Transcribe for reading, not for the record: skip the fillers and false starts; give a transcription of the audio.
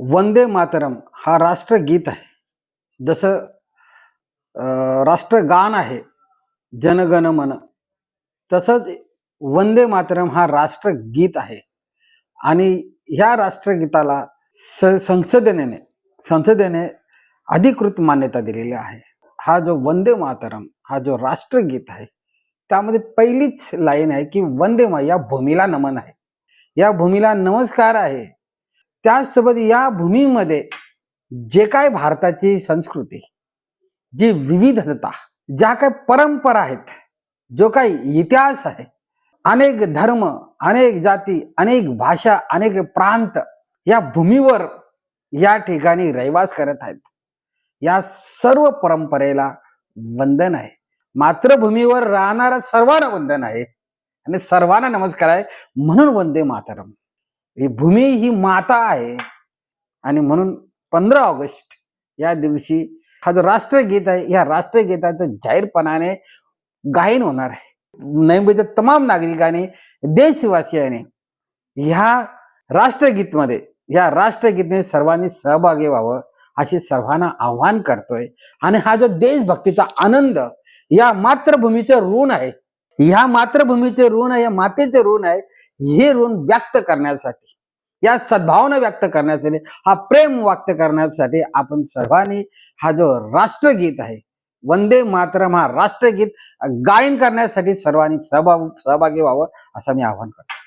वंदे मातरम हा राष्ट्रगीत आहे. जसं राष्ट्रगान आहे जनगण मन, तसंच वंदे मातरम हा राष्ट्रगीत आहे. आणि ह्या राष्ट्रगीताला संसदेने अधिकृत मान्यता दिलेली आहे. हा जो वंदे मातरम हा जो राष्ट्रगीत आहे, त्यामध्ये पहिलीच लाईन आहे की वंदे मा, या भूमीला नमन आहे, या भूमीला नमस्कार आहे. त्याचसोबत या भूमीमध्ये जे काय भारताची संस्कृती, जी विविधता, ज्या काय परंपरा आहेत, जो काही इतिहास आहे, अनेक धर्म, अनेक जाती, अनेक भाषा, अनेक प्रांत या भूमीवर या ठिकाणी रहिवास करत आहेत. या सर्व परंपरेला वंदन आहे. मातृभूमीवर राहणाऱ्या सर्वांना वंदन आहे आणि सर्वांना नमस्कार आहे. म्हणून वंदे मातरम. ही भूमी ही माता आहे आणि म्हणून 15 ऑगस्ट या दिवशी हा जो राष्ट्रगीत आहे, या राष्ट्रगीताचं जाहीरपणाने गायन होणार आहे. नैवेद्य तमाम नागरिकांनी, देशवासियांनी ह्या राष्ट्रगीतमध्ये, या राष्ट्रगीतने सर्वांनी सहभागी व्हावं अशी सर्वांना आव्हान करतोय. आणि हा जो देशभक्तीचा आनंद, या मातृभूमीचं ऋण आहे, ह्या मातृभूमीचे ऋण आहे, या मातेचे ऋण आहे, हे ऋण व्यक्त करण्यासाठी, या सद्भावना व्यक्त करण्यासाठी, हा प्रेम व्यक्त करण्यासाठी आपण सर्वांनी हा जो राष्ट्रगीत आहे वंदे मातरम हा राष्ट्रगीत गायन करण्यासाठी सर्वांनी सहभागी व्हावं असं मी आवाहन करतो.